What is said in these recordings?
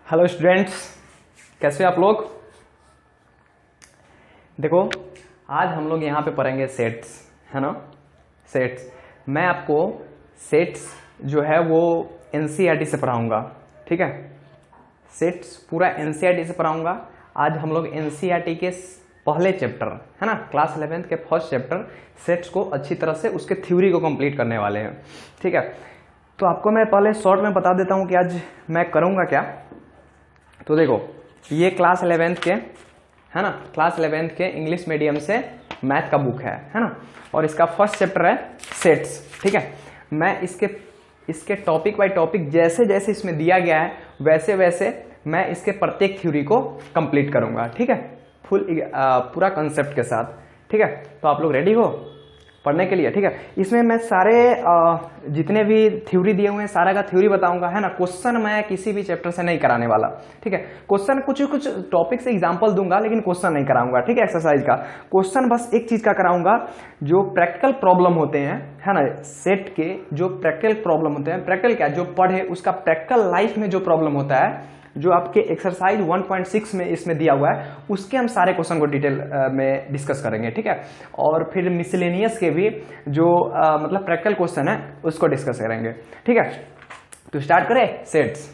Hello students, कैसे आप लोग। देखो, आज हम लोग यहाँ पे पढ़ेंगे सेट्स, है ना। सेट्स मैं आपको सेट्स जो है वो एनसीईआरटी से पढ़ाऊंगा, ठीक है। सेट्स पूरा एनसीईआरटी से पढ़ाऊंगा। आज हम लोग एनसीईआरटी के पहले चैप्टर, है ना, क्लास 11th के फर्स्ट चैप्टर सेट्स को अच्छी तरह से उसके थ्योरी को कंप्लीट करने वाले हैं, ठीक है। तो आपको मैं पहले शॉर्ट में बता देता हूँ कि आज मैं करूँगा क्या। तो देखो, ये क्लास 11th के, है ना, क्लास 11th के इंग्लिश मीडियम से मैथ का बुक है ना, और इसका फर्स्ट चैप्टर है सेट्स, ठीक है। मैं इसके टॉपिक बाय टॉपिक जैसे जैसे इसमें दिया गया है वैसे वैसे मैं इसके प्रत्येक थ्योरी को कंप्लीट करूंगा, ठीक है, पूरा कंसेप्ट के साथ, ठीक है। तो आप लोग रेडी हो पढ़ने के लिए, ठीक है। इसमें मैं सारे जितने भी थ्योरी दिए हुए हैं सारा का थ्योरी बताऊंगा, है ना। क्वेश्चन मैं किसी भी चैप्टर से नहीं कराने वाला, ठीक है। क्वेश्चन कुछ टॉपिक से एग्जांपल दूंगा लेकिन क्वेश्चन नहीं कराऊंगा, ठीक है। एक्सरसाइज का क्वेश्चन बस एक चीज का कराऊंगा, जो प्रैक्टिकल प्रॉब्लम होते हैं, है ना, सेट के जो प्रैक्टिकल प्रॉब्लम होते हैं। प्रैक्टिकल क्या, जो पढ़े उसका प्रैक्टिकल लाइफ में जो प्रॉब्लम होता है, जो आपके एक्सरसाइज 1.6 में इसमें दिया हुआ है, उसके हम सारे क्वेश्चन को डिटेल में डिस्कस करेंगे, ठीक है। और फिर मिसलेनियस के भी जो मतलब प्रैक्टिकल क्वेश्चन है उसको डिस्कस करेंगे, ठीक है। तो स्टार्ट करें सेट्स,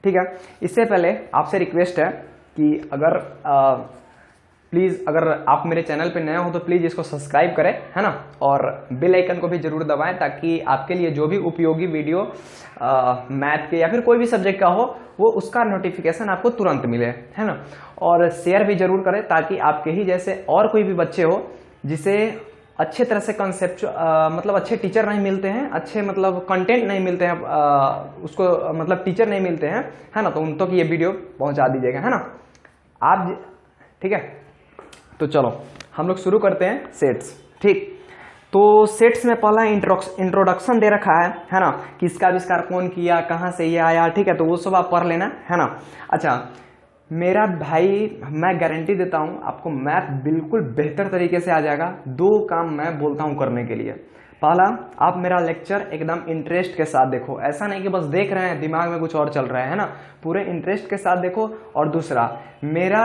ठीक है। इससे पहले आपसे रिक्वेस्ट है कि अगर प्लीज अगर आप मेरे चैनल पे नए हो तो प्लीज इसको सब्सक्राइब करें, है ना, और बेल आइकन को भी जरूर दबाएं ताकि आपके लिए जो भी उपयोगी वीडियो मैथ के या फिर कोई भी सब्जेक्ट का हो वो उसका नोटिफिकेशन आपको तुरंत मिले, है ना। और शेयर भी जरूर करें ताकि आपके ही जैसे और कोई भी बच्चे हो जिसे अच्छे तरह से कंसेप्ट मतलब अच्छे टीचर नहीं मिलते हैं, अच्छे मतलब कंटेंट नहीं मिलते हैं, उसको मतलब टीचर नहीं मिलते हैं, है ना, तो उन तक ये वीडियो पहुंचा दीजिएगा, है ना आप, ठीक है। तो चलो हम लोग शुरू करते हैं सेट्स, ठीक। तो सेट्स में पहला इंट्रोडक्शन दे रखा है ना, कि इसका आविष्कार कौन किया, कहाँ से ये आया, ठीक है। तो वो सब आप पढ़ लेना, है ना। अच्छा मेरा भाई, मैं गारंटी देता हूं आपको मैथ बिल्कुल बेहतर तरीके से आ जाएगा। दो काम मैं बोलता हूं करने के लिए। पहला, आप मेरा लेक्चर एकदम इंटरेस्ट के साथ देखो, ऐसा नहीं कि बस देख रहे हैं दिमाग में कुछ और चल रहा है ना, पूरे इंटरेस्ट के साथ देखो। और दूसरा, मेरा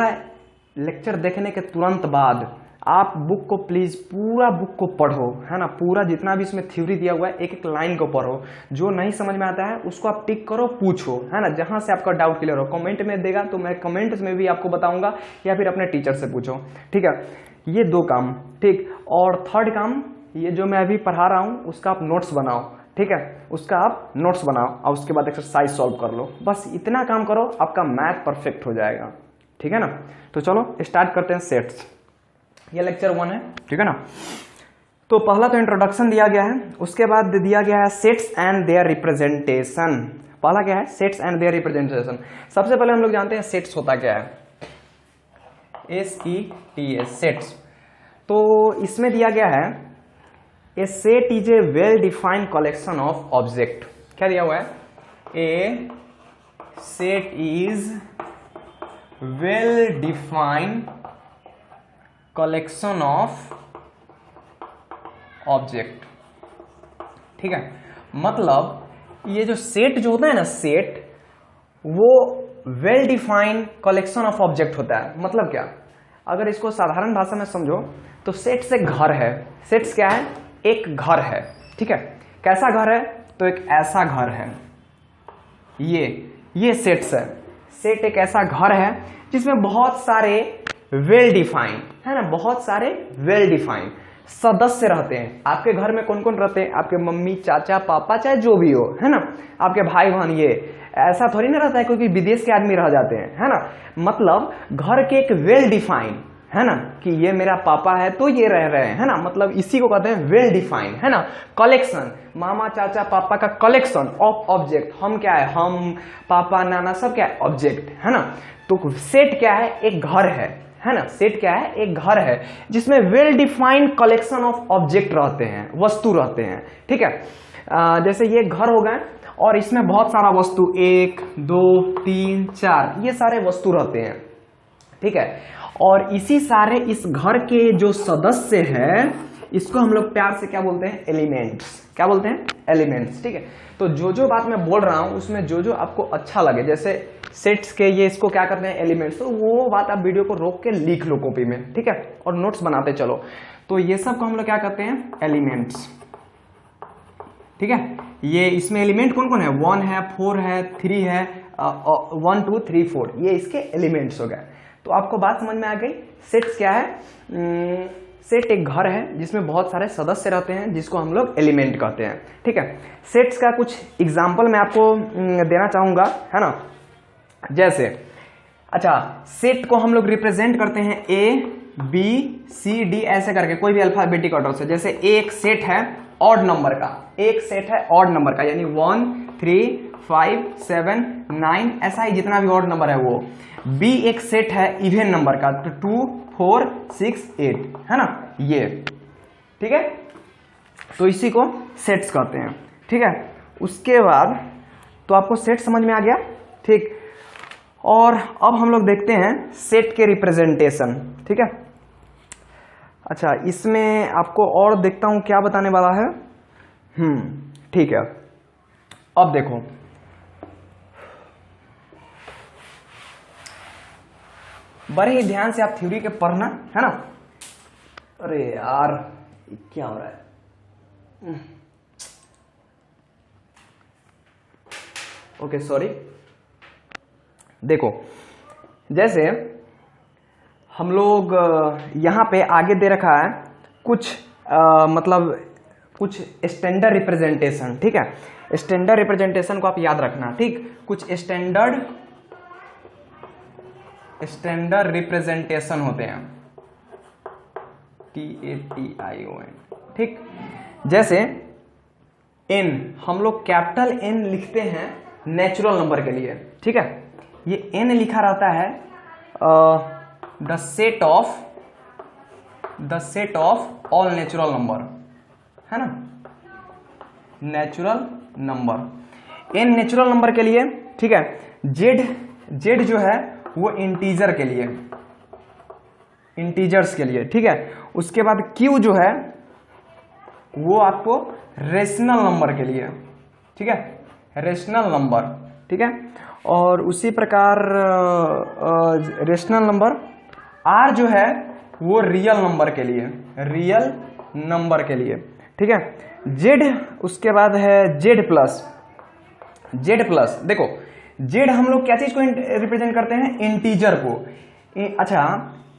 लेक्चर देखने के तुरंत बाद आप बुक को प्लीज पूरा बुक को पढ़ो, है ना, पूरा जितना भी इसमें थ्योरी दिया हुआ है एक एक लाइन को पढ़ो। जो नहीं समझ में आता है उसको आप टिक करो, पूछो, है ना, जहां से आपका डाउट क्लियर हो। कमेंट में देगा तो मैं कमेंट्स में भी आपको बताऊंगा या फिर अपने टीचर से पूछो, ठीक है। ये दो काम, ठीक। और थर्ड काम, ये जो मैं अभी पढ़ा रहा हूं उसका आप नोट्स बनाओ, ठीक है, उसका आप नोट्स बनाओ और उसके बाद एक्सरसाइज सॉल्व कर लो। बस इतना काम करो, आपका मैथ परफेक्ट हो जाएगा, ठीक है ना। तो चलो स्टार्ट करते हैं सेट्स। ये लेक्चर 1 है, ठीक है ना। तो पहला तो इंट्रोडक्शन दिया गया है, उसके बाद दिया गया है सेट्स एंड देयर रिप्रेजेंटेशन। पहला क्या है, सेट्स एंड देयर रिप्रेजेंटेशन। सबसे पहले हम लोग जानते हैं सेट्स होता क्या है, SETS, सेट्स। तो इसमें दिया गया है A set is a well defined collection of object. क्या दिया हुआ है, A set is well defined collection of object, ठीक है। मतलब ये जो सेट जो होता है ना, सेट वो well defined collection of object होता है। मतलब क्या, अगर इसको साधारण भाषा में समझो तो सेट से घर है। सेट्स क्या है, एक घर है, ठीक है। कैसा घर है, तो एक ऐसा घर है, ये सेट्स है। सेट एक ऐसा घर है जिसमें बहुत सारे वेल डिफाइंड, है ना, बहुत सारे वेल डिफाइंड सदस्य रहते हैं। आपके घर में कौन कौन रहते हैं, आपके मम्मी, चाचा, पापा, चाहे जो भी हो, है ना, आपके भाई बहन। ये ऐसा थोड़ी ना रहता है क्योंकि विदेश के आदमी रह जाते हैं, है ना। मतलब घर के एक वेल डिफाइंड, है ना, कि ये मेरा पापा है तो ये रह रहे हैं, है ना, मतलब इसी को कहते हैं वेल डिफाइंड, है ना। कलेक्शन, मामा, चाचा, पापा का कलेक्शन ऑफ ऑब्जेक्ट। हम क्या है, हम, पापा, नाना, सब क्या है, ऑब्जेक्ट, है ना। तो सेट क्या है, एक घर है ना। सेट क्या है, एक घर है जिसमें well defined collection of object रहते हैं, वस्तु रहते हैं, ठीक है। जैसे ये घर हो गए और इसमें बहुत सारा वस्तु, 1 2 3 4, ये सारे वस्तु रहते हैं, ठीक है। और इसी सारे इस घर के जो सदस्य हैं इसको हम लोग प्यार से क्या बोलते हैं, एलिमेंट्स। क्या बोलते हैं, एलिमेंट्स। ठीक है, तो जो जो बात मैं बोल रहा हूं उसमें जो जो आपको अच्छा लगे, जैसे सेट्स के ये इसको क्या करते हैं, एलिमेंट्स, तो वो बात आप वीडियो को रोक के लिख लो कॉपी में, ठीक है, और नोट्स बनाते चलो। तो ये सब को हम लोग क्या करते हैं, एलिमेंट्स। ठीक है, ये इसमें एलिमेंट कौन कौन है, 1 है, 4 है, 3 है, 1 2 3 4, ये इसके एलिमेंट्स हो गए। तो आपको बात समझ में आ गई। सेट्स क्या है, सेट एक घर है जिसमें बहुत सारे सदस्य रहते हैं जिसको हम लोग एलिमेंट कहते हैं। ठीक है, सेट्स का कुछ एग्जाम्पल मैं आपको देना चाहूंगा, है ना। जैसे अच्छा, सेट को हम लोग रिप्रेजेंट करते हैं ABCD ऐसे करके, कोई भी अल्फाबेटिक ऑर्डर से। जैसे एक सेट है ऑड नंबर का, एक सेट है ऑड नंबर का, यानी 1 3 5 7 9 ऐसा ही जितना भी ऑड नंबर है वो। B एक सेट है इवन नंबर का, तो 2 4 6 8, है ना, ये। ठीक है, तो इसी को सेट्स कहते हैं। ठीक है, उसके बाद तो आपको सेट समझ में आ गया। ठीक, और अब हम लोग देखते हैं सेट के रिप्रेजेंटेशन। ठीक है, अच्छा, इसमें आपको और देखता हूं क्या बताने वाला है। ठीक है, अब देखो, बड़े ही ध्यान से आप थ्योरी के पढ़ना, है ना। अरे यार क्या हो रहा है, ओके सॉरी। देखो, जैसे हम लोग यहां पे आगे दे रखा है कुछ मतलब कुछ स्टैंडर्ड रिप्रेजेंटेशन। ठीक है, स्टैंडर्ड रिप्रेजेंटेशन को आप याद रखना। ठीक, कुछ स्टैंडर्ड रिप्रेजेंटेशन होते हैं, TATION। ठीक, जैसे n, हम लोग कैपिटल N लिखते हैं नेचुरल नंबर के लिए। ठीक है, ये n लिखा रहता है the set of all natural number, है ना, natural number. n natural number के लिए। ठीक है, z जो है वो इंटीजर के लिए, इंटीजर्स के लिए। ठीक है, उसके बाद q जो है वो आपको रेशनल नंबर के लिए। ठीक है, रेशनल नंबर। ठीक है, और उसी प्रकार रेशनल नंबर r जो है वो रियल नंबर के लिए, रियल नंबर के लिए। ठीक है, z उसके बाद है z प्लस। देखो, z हम लोग क्या चीज को रिप्रेजेंट करते हैं, इंटीजर को। अच्छा,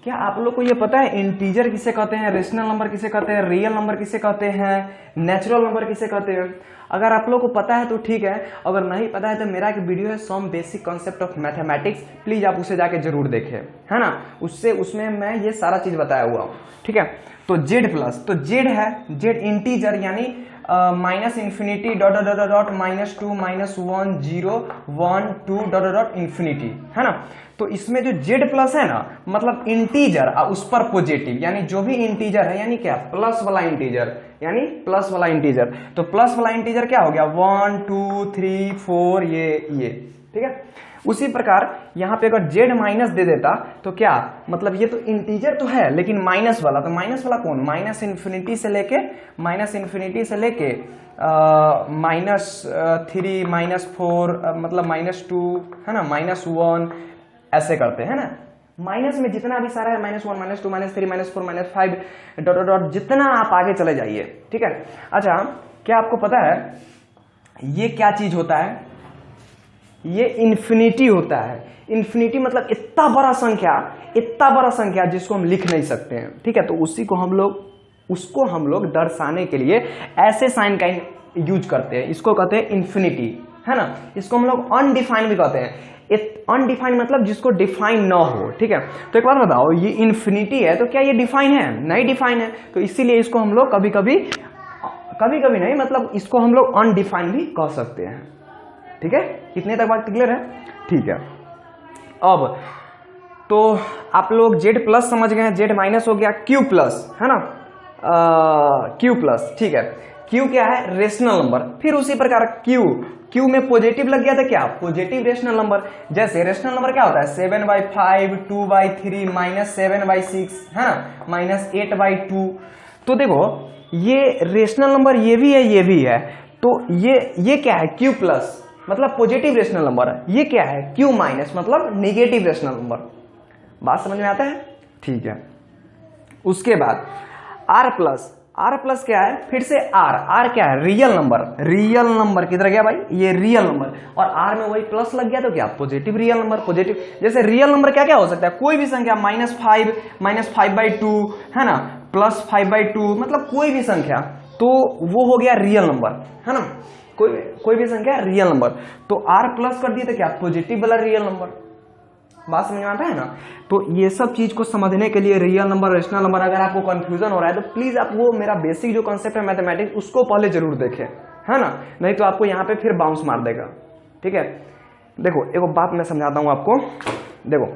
क्या आप लोग को ये पता है इंटीजर किसे कहते हैं, रेशनल नंबर किसे कहते हैं, रियल नंबर किसे कहते हैं, नेचुरल नंबर किसे कहते हैं? अगर आप लोग को पता है तो ठीक है, अगर नहीं पता है तो मेरा एक वीडियो है some basic concept of mathematics, please आप उसे जाके जरूर देखें, है ना। उसमें मैं ये सारा चीज बताया हुआ हूँ। ठीक है, तो z प्लस, तो z है, z इंटीजर यानी minus infinity dot dot dot dot -2 -1 0 1 2 dot dot infinity, है ना। तो इसमें जो z प्लस है ना, मतलब इंटीजर और उस पर पॉजिटिव, यानी जो भी इंटीजर है, यानी क्या, प्लस वाला इंटीजर, यानी प्लस वाला इंटीजर। तो प्लस वाला इंटीजर क्या हो गया, 1 2 3 4, ये। ठीक है, उसी प्रकार यहां पे अगर z माइनस दे देता तो क्या, मतलब ये तो इंटीजर तो है लेकिन माइनस वाला, तो माइनस वाला कौन, माइनस इन्फिनिटी से लेके -3 -4, मतलब -2, है ना, -1 ऐसे करते हैं ना। माइनस में जितना भी सारा है, -1 -2 -3 -4 -5 डॉट डॉट डॉट, जितना आप आगे चले जाइए। ठीक है, अच्छा, क्या आपको पता है ये क्या चीज होता है, ये इन्फिनिटी होता है। इन्फिनिटी मतलब इतना बड़ा संख्या जिसको हम लिख नहीं सकते हैं। ठीक है, तो उसको हम लोग दर्शाने के लिए ऐसे साइन का यूज करते हैं, इसको कहते हैं इन्फिनिटी, है ना। इसको हम लोग अनडिफाइन भी कहते हैं। अनडिफाइन मतलब जिसको डिफाइन ना हो। ठीक है, तो एक बात बताओ, ये इन्फिनिटी है तो क्या ये डिफाइन है, नहीं डिफाइन है, तो इसीलिए इसको हम लोग कभी कभी नहीं, मतलब इसको हम लोग अनडिफाइन भी कह सकते हैं। ठीक है, कितने तक बात क्लियर है? ठीक है, अब तो आप लोग z प्लस समझ गए हैं, z माइनस हो गया, q प्लस, है ना, q प्लस। ठीक है, q क्या है, रेशनल नंबर। फिर उसी प्रकार q में पॉजिटिव लग गया था, क्या, पॉजिटिव रेशनल नंबर। जैसे रेशनल नंबर क्या होता है, 7/5 2/3 -7/6, है ना, -8/2। तो देखो ये रेशनल नंबर ये भी है ये भी है, तो ये क्या है Q प्लस मतलब पॉजिटिव रेशनल नंबर है, ये क्या है Q माइनस मतलब नेगेटिव रेशनल नंबर। बात समझ में आता है? ठीक है। उसके बाद R प्लस क्या है, फिर से R क्या है रियल नंबर किधर गया भाई, ये रियल नंबर, और R में वही प्लस लग गया तो क्या पॉजिटिव रियल नंबर। पॉजिटिव जैसे रियल नंबर क्या क्या हो सकता है, कोई भी संख्या -5/2 है ना, +5/2 मतलब कोई भी संख्या, तो वो हो गया रियल नंबर है ना, कोई भी संख्या रियल नंबर। तो R प्लस कर दिए तो क्या पॉजिटिव वाला रियल नंबर। बात समझ में आता है ना। तो ये सब चीज को समझने के लिए रियल नंबर रेशनल नंबर अगर आपको कंफ्यूजन हो रहा है तो प्लीज आप वो मेरा बेसिक जो कॉन्सेप्ट है मैथमेटिक्स उसको पहले जरूर देखें, है ना, नहीं तो आपको यहाँ पे फिर बाउंस मार देगा। ठीक है, देखो एक बात मैं समझाता हूँ आपको। देखो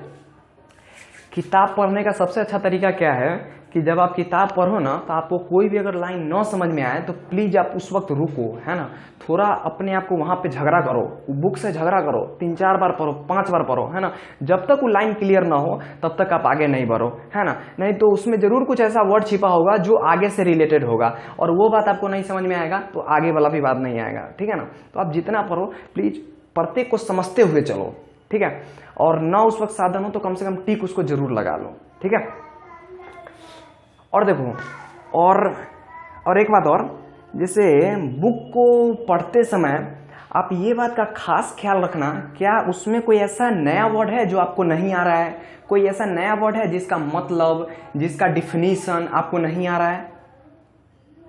किताब पढ़ने का सबसे अच्छा तरीका क्या है कि जब आप किताब पढ़ो ना तो आपको कोई भी अगर लाइन न समझ में आए तो प्लीज आप उस वक्त रुको, है ना, थोड़ा अपने आप को वहां पे झगड़ा करो, बुक से झगड़ा करो, 3-4 बार पढ़ो, 5 बार पढ़ो, है ना, जब तक वो लाइन क्लियर ना हो तब तक आप आगे नहीं बढ़ो, है ना, नहीं तो उसमें जरूर कुछ ऐसा वर्ड छिपा होगा जो आगे से रिलेटेड होगा और वो बात आपको नहीं समझ में आएगा तो आगे वाला भी बात नहीं आएगा। ठीक है ना, तो आप जितना पढ़ो प्लीज प्रत्येक को समझते हुए चलो। ठीक है, और ना उस वक्त साधन हो तो कम से कम टिक उसको जरूर लगा लो। ठीक है, और देखो और एक बात और, जैसे बुक को पढ़ते समय आप ये बात का खास ख्याल रखना, क्या उसमें कोई ऐसा नया वर्ड है जो आपको नहीं आ रहा है, कोई ऐसा नया वर्ड है जिसका मतलब जिसका डिफिनीशन आपको नहीं आ रहा है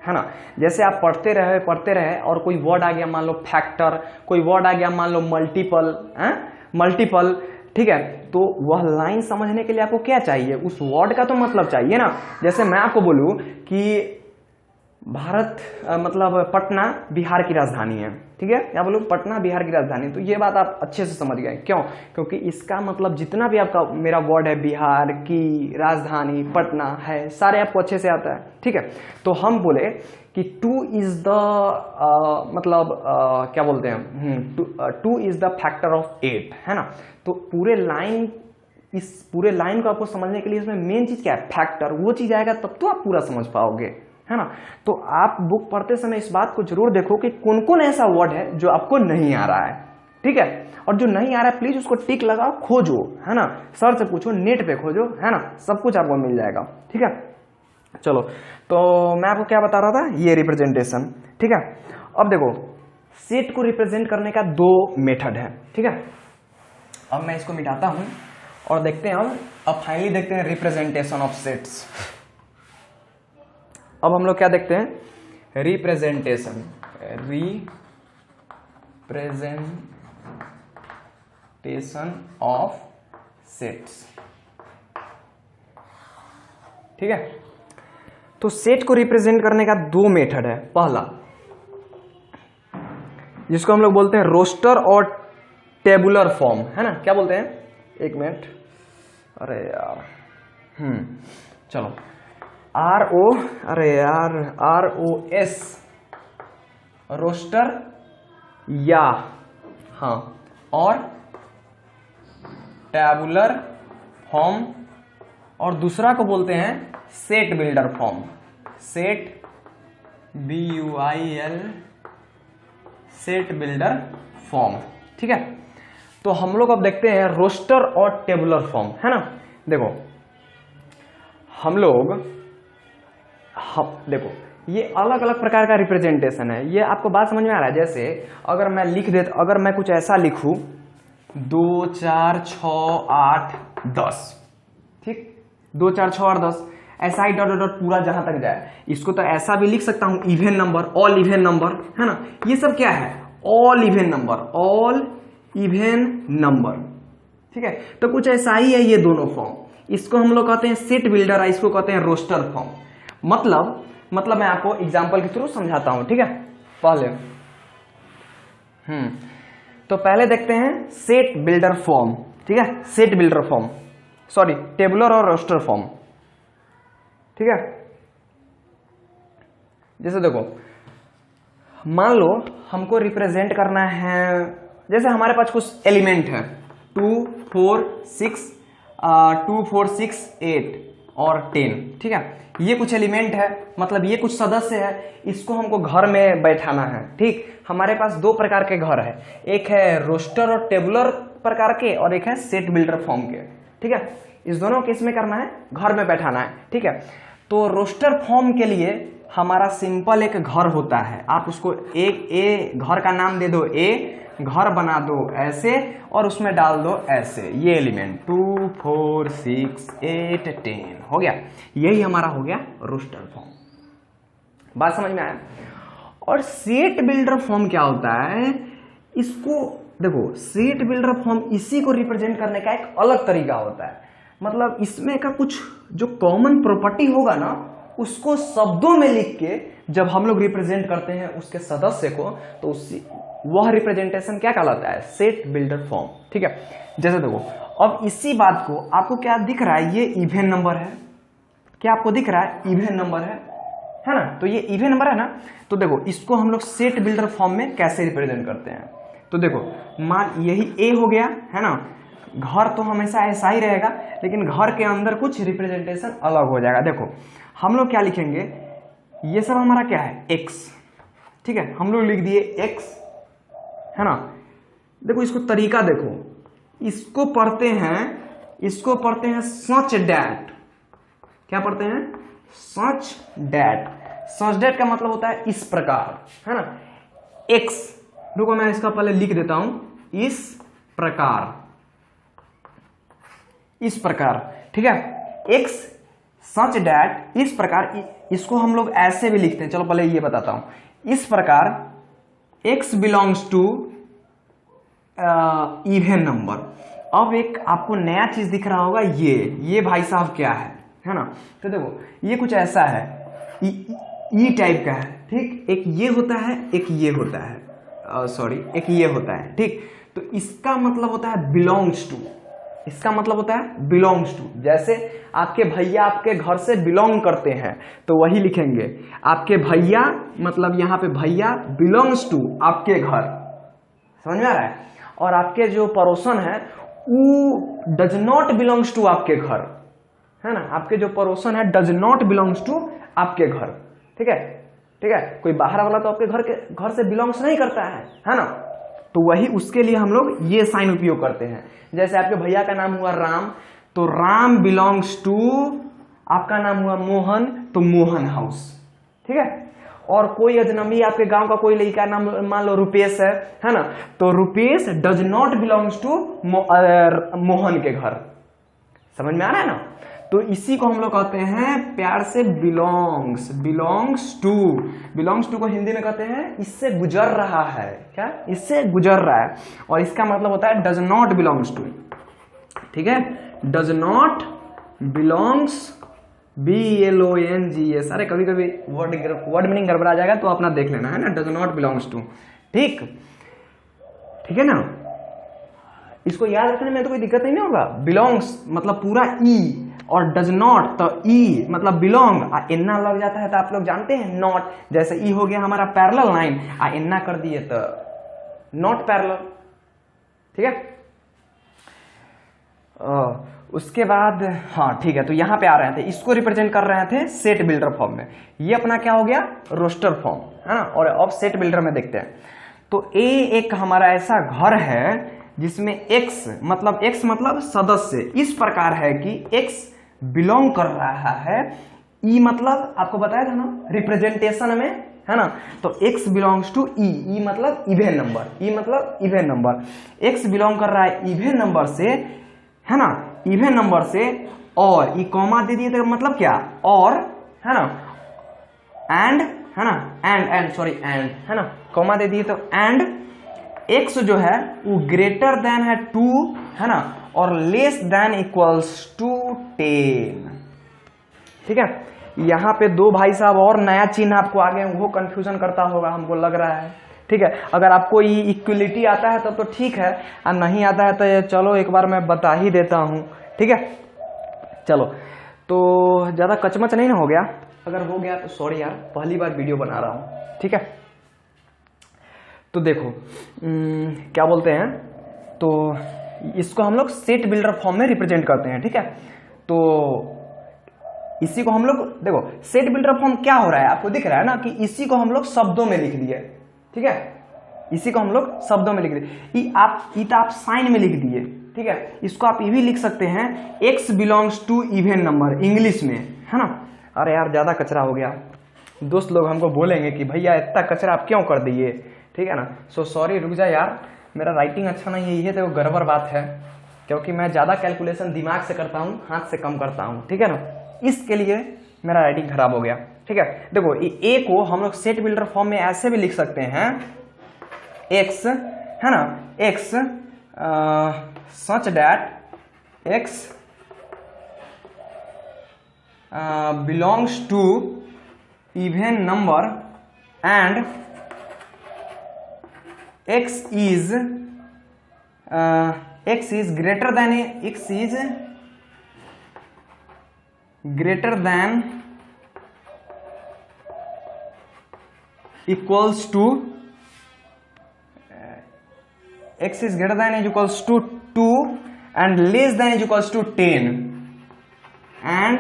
ना। जैसे आप पढ़ते रहे और कोई वर्ड आ गया मान लो फैक्टर, कोई वर्ड आ गया मान लो मल्टीपल, ठीक है, तो वह लाइन समझने के लिए आपको क्या चाहिए, उस वर्ड का तो मतलब चाहिए ना। जैसे मैं आपको बोलूं कि भारत मतलब पटना बिहार की राजधानी है, ठीक है, या बोलूं पटना बिहार की राजधानी, तो ये बात आप अच्छे से समझ गए। क्यों? क्योंकि इसका मतलब जितना भी आपका मेरा वर्ड है, बिहार की राजधानी पटना है, सारे आपको अच्छे से आता है। ठीक है, तो हम बोले कि 2 इज द मतलब क्या बोलते हैं, 2 इज द फैक्टर ऑफ 8, है ना। तो इस पूरे लाइन को आपको समझने के लिए इसमें मेन चीज क्या है, फैक्टर, वो चीज आएगा तब तो आप पूरा समझ पाओगे, है ना। तो आप बुक पढ़ते समय इस बात को जरूर देखो कि कौन कौन ऐसा वर्ड है जो आपको नहीं आ रहा है। ठीक है, और जो नहीं आ रहा है प्लीज उसको टिक लगाओ, खोजो, है ना, सर से पूछो, नेट पे खोजो, है ना, सब कुछ आपको मिल जाएगा। ठीक है, चलो, तो मैं आपको क्या बता रहा था, ये रिप्रेजेंटेशन। ठीक है, अब देखो सेट को रिप्रेजेंट करने का 2 मेथड है। ठीक है, अब मैं इसको मिटाता हूं और देखते हैं अब फाइनली देखते हैं रिप्रेजेंटेशन ऑफ सेट्स। अब हम लोग क्या देखते हैं, रिप्रेजेंटेशन ऑफ सेट्स। ठीक है, तो सेट को रिप्रेजेंट करने का 2 मेथड है। पहला जिसको हम लोग बोलते हैं रोस्टर और टेबुलर फॉर्म, है ना, क्या बोलते हैं, एक मिनट, अरे यार, चलो, ROS रोस्टर या हाँ, और टेबुलर फॉर्म, और दूसरा को बोलते हैं set builder form, set BUIL set builder form. ठीक है, तो हम लोग अब देखते हैं रोस्टर और टेबुलर फॉर्म, है ना। देखो देखो ये अलग अलग प्रकार का रिप्रेजेंटेशन है, ये आपको बात समझ में आ रहा है। जैसे अगर मैं अगर मैं कुछ ऐसा लिखूं 2 4 6 8 10, ठीक, 2 4 6 8 10, ऐसा ही डॉट डॉट पूरा जहां तक जाए, इसको तो ऐसा भी लिख सकता हूं, even number, all even number, है ना, ये सब क्या है, ऑल इवन नंबर। ठीक है, तो कुछ ऐसा ही है ये दोनों फॉर्म, इसको हम लोग कहते हैं सेट बिल्डर, इसको कहते हैं रोस्टर फॉर्म। मतलब मैं आपको एग्जांपल के थ्रू समझाता हूं। ठीक है, तो पहले देखते हैं सेट बिल्डर फॉर्म। ठीक है, set builder form, sorry, tabular और रोस्टर फॉर्म। ठीक है, जैसे देखो मान लो हमको रिप्रेजेंट करना है, जैसे हमारे पास कुछ एलिमेंट है 2 4 6 8 और 10, ठीक है। ये कुछ एलिमेंट है, मतलब ये कुछ सदस्य है, इसको हमको घर में बैठाना है, ठीक। हमारे पास दो प्रकार के घर है, एक है रोस्टर और टेबुलर प्रकार के, और एक है सेट बिल्डर फॉर्म के, ठीक है। इस दोनों केस में करना है, घर में बैठाना है, ठीक है। तो रोस्टर फॉर्म के लिए हमारा सिंपल एक घर होता है, आप उसको एक ए घर का नाम दे दो, ए घर बना दो ऐसे, और उसमें डाल दो ऐसे ये एलिमेंट 2 4 6 8 10 हो गया। यही हमारा हो गया रोस्टर फॉर्म। बात समझ में आया। और सेट बिल्डर फॉर्म क्या होता है, इसको देखो, सेट बिल्डर फॉर्म इसी को रिप्रेजेंट करने का एक अलग तरीका होता है। मतलब इसमें का कुछ जो कॉमन प्रॉपर्टी होगा ना, उसको शब्दों में लिख के जब हम लोग रिप्रेजेंट करते हैं उसके सदस्य को, तो उसी वह रिप्रेजेंटेशन क्या कहलाता है, सेट बिल्डर फॉर्म, ठीक है। जैसे देखो, अब इसी बात को आपको क्या दिख रहा है, ये इवन नंबर है, क्या आपको दिख रहा है, इवन नंबर है ना। तो ये इवन नंबर है ना, तो देखो इसको हम लोग सेट बिल्डर फॉर्म में कैसे रिप्रेजेंट करते हैं। तो देखो, मान यही ए हो गया है ना, घर तो हमेशा ऐसा ही रहेगा, लेकिन घर के अंदर कुछ रिप्रेजेंटेशन अलग हो जाएगा। देखो हम लोग क्या लिखेंगे, ये सब हमारा क्या है, एक्स, ठीक है, हम लोग लिख दिए एक्स, है ना। देखो इसको तरीका देखो, इसको पढ़ते हैं सच डैट, क्या पढ़ते हैं, सच डैट। सच डैट का मतलब होता है इस प्रकार, है ना। एक्स, रुको मैं इसका पहले लिख देता हूं, इस प्रकार, इस प्रकार, ठीक है। एक्स सच डैट, इस प्रकार, इसको हम लोग ऐसे भी लिखते हैं, चलो पहले ये बताता हूं। इस प्रकार x belongs to even number. अब एक आपको नया चीज दिख रहा होगा, ये भाई साहब क्या है ना। तो देखो ये कुछ ऐसा है, ई टाइप का है, ठीक। एक ये होता है, एक ये होता है, एक ये होता है, ठीक। तो इसका मतलब होता है बिलोंग्स टू, इसका मतलब होता है बिलोंग्स टू। जैसे आपके भैया आपके घर से बिलोंग करते हैं, तो वही लिखेंगे, आपके भैया, मतलब यहाँ पे भैया बिलोंग्स टू आपके घर, समझ में आ रहा है। और आपके जो पड़ोसन है वो डज नॉट बिलोंग्स टू आपके घर, है ना। आपके जो पड़ोसन है डज नॉट बिलोंग्स टू आपके घर, ठीक है, ठीक है। कोई बाहर वाला तो आपके घर से बिलोंग्स नहीं करता है ना। तो वही उसके लिए हम लोग ये साइन उपयोग करते हैं। जैसे आपके भैया का नाम हुआ राम, तो राम बिलोंग्स टू, आपका नाम हुआ मोहन, तो मोहन हाउस, ठीक है। और कोई अजनबी आपके गांव का कोई लड़का नाम मान लो रुपेश है ना, तो Rupesh does not belongs to Mohan के घर, समझ में आ रहा है ना। तो इसी को हम लोग कहते हैं प्यार से बिलोंग्स, बिलोंग्स टू को हिंदी में कहते हैं इससे गुजर रहा है, क्या, इससे गुजर रहा है। और इसका मतलब होता है डज नॉट बिलोंग्स टू, ठीक है, डज नॉट बिलोंग्स, BLONGS। अरे कभी कभी वर्ड मीनिंग गड़बड़ा जाएगा तो अपना देख लेना, है ना, डज नॉट बिलोंग्स टू, ठीक, ठीक है ना। इसको याद रखने में तो कोई दिक्कत नहीं होगा। बिलोंग्स मतलब पूरा ई, और डज नॉट तो ई मतलब बिलोंग, इन्ना लग जाता है तो आप लोग जानते हैं नॉट, जैसे ई हो गया हमारा पैरेलल लाइन, इन्ना कर दिए तो नॉट पैरेलल, ठीक है। उसके बाद हाँ ठीक है, तो यहां पे आ रहे थे, इसको रिप्रेजेंट कर रहे थे सेट बिल्डर फॉर्म में। ये अपना क्या हो गया, रोस्टर फॉर्म, है ना। और अब सेट बिल्डर में देखते हैं, तो ए एक हमारा ऐसा घर है जिसमें x मतलब सदस्य इस प्रकार है कि x बिलोंग कर रहा है, ई मतलब आपको बताया था ना रिप्रेजेंटेशन में, है ना। तो x बिलोंग्स टू ई मतलब इवन नंबर, ई मतलब इवन नंबर, x बिलोंग कर रहा है इवन नंबर से, है ना, इवन नंबर से। और ई कॉमा दे दिए तो मतलब क्या, और, है ना, एंड, है ना, एंड एंड, है ना, कॉमा दे दिए तो एंड x जो है वो ग्रेटर देन है 2, है ना, और लेस देन इक्वल्स टू 10, ठीक है। यहां पे दो भाई साहब और नया चिन्ह आपको आगे वो कंफ्यूजन करता होगा, हमको लग रहा है, ठीक है। अगर आपको ये इक्वलिटी आता है तब तो ठीक है, और नहीं आता है तो चलो एक बार मैं बता ही देता हूं, ठीक है। चलो तो ज्यादा कचमच नहीं ना हो गया, अगर हो गया तो सॉरी यार, पहली बार वीडियो बना रहा हूं, ठीक है। तो देखो क्या बोलते हैं, तो इसको हम लोग सेट बिल्डर फॉर्म में रिप्रेजेंट करते हैं, ठीक है। तो इसी को हम लोग देखो सेट बिल्डर फॉर्म क्या हो रहा है आपको दिख रहा है ना कि इसी को हम लोग शब्दों में लिख दिए, ठीक है, इसी को हम लोग शब्दों में लिख दिए। आप साइन में लिख दिए, ठीक है। इसको आप ये भी लिख सकते हैं x belongs to even number English में, है ना। अरे यार ज्यादा कचरा हो गया, दोस्त लोग हमको बोलेंगे कि भैया इतना कचरा आप क्यों कर दिए, ठीक है ना। सो सॉरी, रुक जा यार, मेरा राइटिंग अच्छा नहीं है, ये तो गड़बड़ बात है, क्योंकि मैं ज्यादा कैलकुलेशन दिमाग से करता हूँ, हाथ से कम करता हूँ, ठीक है ना, इसके लिए मेरा राइटिंग खराब हो गया, ठीक है। देखो ए को हम लोग सेट बिल्डर फॉर्म में ऐसे भी लिख सकते हैं x, है ना, x such that x belongs to even number and x is greater than equals to x is greater than is equals to 2 and less than is equals to 10 and